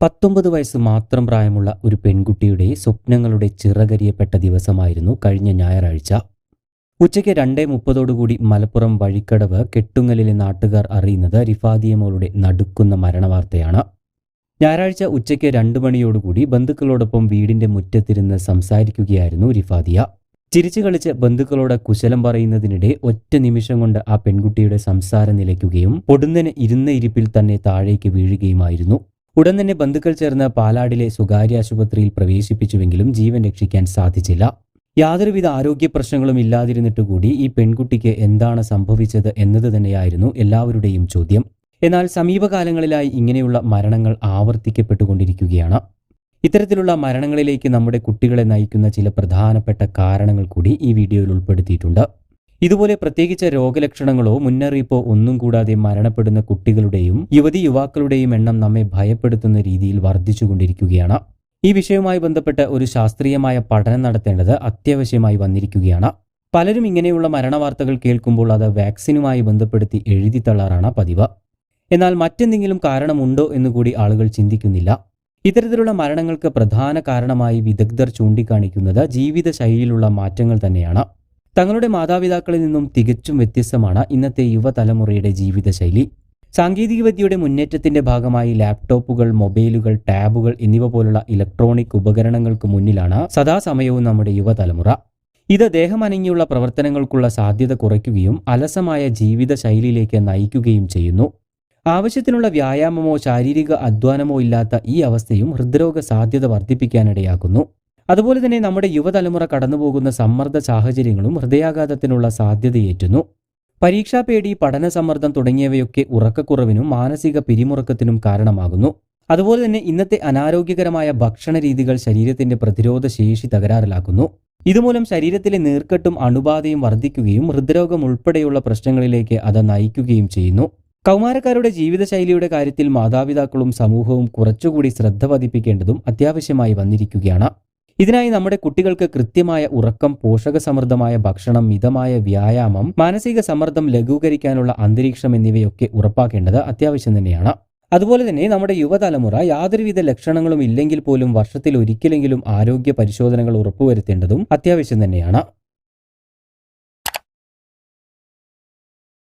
19 വയസ്സ് മാത്രം പ്രായമുള്ള ഒരു പെൺകുട്ടിയുടെ സ്വപ്നങ്ങളുടെ ചിറകരിയപ്പെട്ട ദിവസമായിരുന്നു കഴിഞ്ഞ ഞായറാഴ്ച. ഉച്ചയ്ക്ക് 2:30 മലപ്പുറം വഴിക്കടവ് കെട്ടുങ്ങലിലെ നാട്ടുകാർ അറിയുന്നത് റിഫാദിയമോളുടെ നടുക്കുന്ന മരണവാർത്തയാണ്. ഞായറാഴ്ച ഉച്ചയ്ക്ക് 2 മണിയോടുകൂടി ബന്ധുക്കളോടൊപ്പം വീടിന്റെ മുറ്റത്തിരുന്ന് സംസാരിക്കുകയായിരുന്നു റിഫാദിയ. ചിരിച്ചു കളിച്ച് ബന്ധുക്കളോട് കുശലം പറയുന്നതിനിടെ ഒറ്റ നിമിഷം കൊണ്ട് ആ പെൺകുട്ടിയുടെ സംസാരം നിലയ്ക്കുകയും പൊടുന്നനെ ഇരുന്ന ഇരിപ്പിൽ തന്നെ താഴേക്ക് വീഴുകയുമായിരുന്നു. ഉടൻ തന്നെ ബന്ധുക്കൾ ചേർന്ന് പാലാടിലെ സ്വകാര്യ ആശുപത്രിയിൽ പ്രവേശിപ്പിച്ചുവെങ്കിലും ജീവൻ രക്ഷിക്കാൻ സാധിച്ചില്ല. യാതൊരുവിധ ആരോഗ്യ പ്രശ്നങ്ങളും ഇല്ലാതിരുന്നിട്ടുകൂടി ഈ പെൺകുട്ടിക്ക് എന്താണ് സംഭവിച്ചത് എന്നത് തന്നെയായിരുന്നു എല്ലാവരുടെയും ചോദ്യം. എന്നാൽ സമീപകാലങ്ങളിലായി ഇങ്ങനെയുള്ള മരണങ്ങൾ ആവർത്തിക്കപ്പെട്ടുകൊണ്ടിരിക്കുകയാണ്. ഇത്തരത്തിലുള്ള മരണങ്ങളിലേക്ക് നമ്മുടെ കുട്ടികളെ നയിക്കുന്ന ചില പ്രധാനപ്പെട്ട കാരണങ്ങൾ കൂടി ഈ വീഡിയോയിൽ ഉൾപ്പെടുത്തിയിട്ടുണ്ട്. ഇതുപോലെ പ്രത്യേകിച്ച് രോഗലക്ഷണങ്ങളോ മുന്നറിയിപ്പോ ഒന്നും കൂടാതെ മരണപ്പെടുന്ന കുട്ടികളുടെയും യുവതിയുവാക്കളുടെയും എണ്ണം നമ്മെ ഭയപ്പെടുത്തുന്ന രീതിയിൽ വർദ്ധിച്ചുകൊണ്ടിരിക്കുകയാണ്. ഈ വിഷയവുമായി ബന്ധപ്പെട്ട് ഒരു ശാസ്ത്രീയമായ പഠനം നടത്തേണ്ടത് അത്യാവശ്യമായി വന്നിരിക്കുകയാണ്. പലരും ഇങ്ങനെയുള്ള മരണവാർത്തകൾ കേൾക്കുമ്പോൾ അത് വാക്സിനുമായി ബന്ധപ്പെടുത്തി എഴുതിത്തള്ളാറാണ് പതിവ്. എന്നാൽ മറ്റെന്തെങ്കിലും കാരണമുണ്ടോ എന്നുകൂടി ആളുകൾ ചിന്തിക്കുന്നില്ല. ഇത്തരത്തിലുള്ള മരണങ്ങൾക്ക് പ്രധാന കാരണമായി വിദഗ്ധർ ചൂണ്ടിക്കാണിക്കുന്നത് ജീവിതശൈലിയിലുള്ള മാറ്റങ്ങൾ തന്നെയാണ്. തങ്ങളുടെ മാതാപിതാക്കളിൽ നിന്നും തികച്ചും വ്യത്യസ്തമാണ് ഇന്നത്തെ യുവതലമുറയുടെ ജീവിതശൈലി. സാങ്കേതികവിദ്യയുടെ മുന്നേറ്റത്തിന്റെ ഭാഗമായി ലാപ്ടോപ്പുകൾ, മൊബൈലുകൾ, ടാബുകൾ എന്നിവ പോലുള്ള ഇലക്ട്രോണിക് ഉപകരണങ്ങൾക്ക് മുന്നിലാണ് സദാസമയവും നമ്മുടെ യുവതലമുറ. ഇത് ദേഹമനങ്ങിയുള്ള പ്രവർത്തനങ്ങൾക്കുള്ള സാധ്യത കുറയ്ക്കുകയും അലസമായ ജീവിതശൈലിയിലേക്ക് നയിക്കുകയും ചെയ്യുന്നു. ആവശ്യത്തിനുള്ള വ്യായാമമോ ശാരീരിക അധ്വാനമോ ഇല്ലാത്ത ഈ അവസ്ഥയും ഹൃദ്രോഗ സാധ്യത വർദ്ധിപ്പിക്കാനിടയാക്കുന്നു. അതുപോലെ തന്നെ നമ്മുടെ യുവതലമുറ കടന്നുപോകുന്ന സമ്മർദ്ദ സാഹചര്യങ്ങളും ഹൃദയാഘാതത്തിനുള്ള സാധ്യതയേറ്റുന്നു. പരീക്ഷാ പേടി, പഠന സമ്മർദ്ദം തുടങ്ങിയവയൊക്കെ ഉറക്കക്കുറവിനും മാനസിക പിരിമുറുക്കത്തിനും കാരണമാകുന്നു. അതുപോലെ തന്നെ ഇന്നത്തെ അനാരോഗ്യകരമായ ഭക്ഷണ രീതികൾ ശരീരത്തിന്റെ പ്രതിരോധ ശേഷി തകരാറിലാക്കുന്നു. ഇതുമൂലം ശരീരത്തിലെ നീർക്കെട്ടും അണുബാധയും വർദ്ധിക്കുകയും ഹൃദ്രോഗം ഉൾപ്പെടെയുള്ള പ്രശ്നങ്ങളിലേക്ക് അത് നയിക്കുകയും ചെയ്യുന്നു. കൗമാരക്കാരുടെ ജീവിതശൈലിയുടെ കാര്യത്തിൽ മാതാപിതാക്കളും സമൂഹവും കുറച്ചുകൂടി ശ്രദ്ധ പതിപ്പിക്കേണ്ടതും അത്യാവശ്യമായി വന്നിരിക്കുകയാണ്. ഇതിനായി നമ്മുടെ കുട്ടികൾക്ക് കൃത്യമായ ഉറക്കം, പോഷകസമൃദ്ധമായ ഭക്ഷണം, മിതമായ വ്യായാമം, മാനസിക സമ്മർദ്ദം ലഘൂകരിക്കാനുള്ള അന്തരീക്ഷം എന്നിവയൊക്കെ ഉറപ്പാക്കേണ്ടത് അത്യാവശ്യം തന്നെയാണ്. അതുപോലെ തന്നെ നമ്മുടെ യുവതലമുറ യാതൊരുവിധ ലക്ഷണങ്ങളും ഇല്ലെങ്കിൽ പോലും വർഷത്തിൽ ഒരിക്കലെങ്കിലും ആരോഗ്യ പരിശോധനകൾ ഉറപ്പുവരുത്തേണ്ടതും അത്യാവശ്യം തന്നെയാണ്.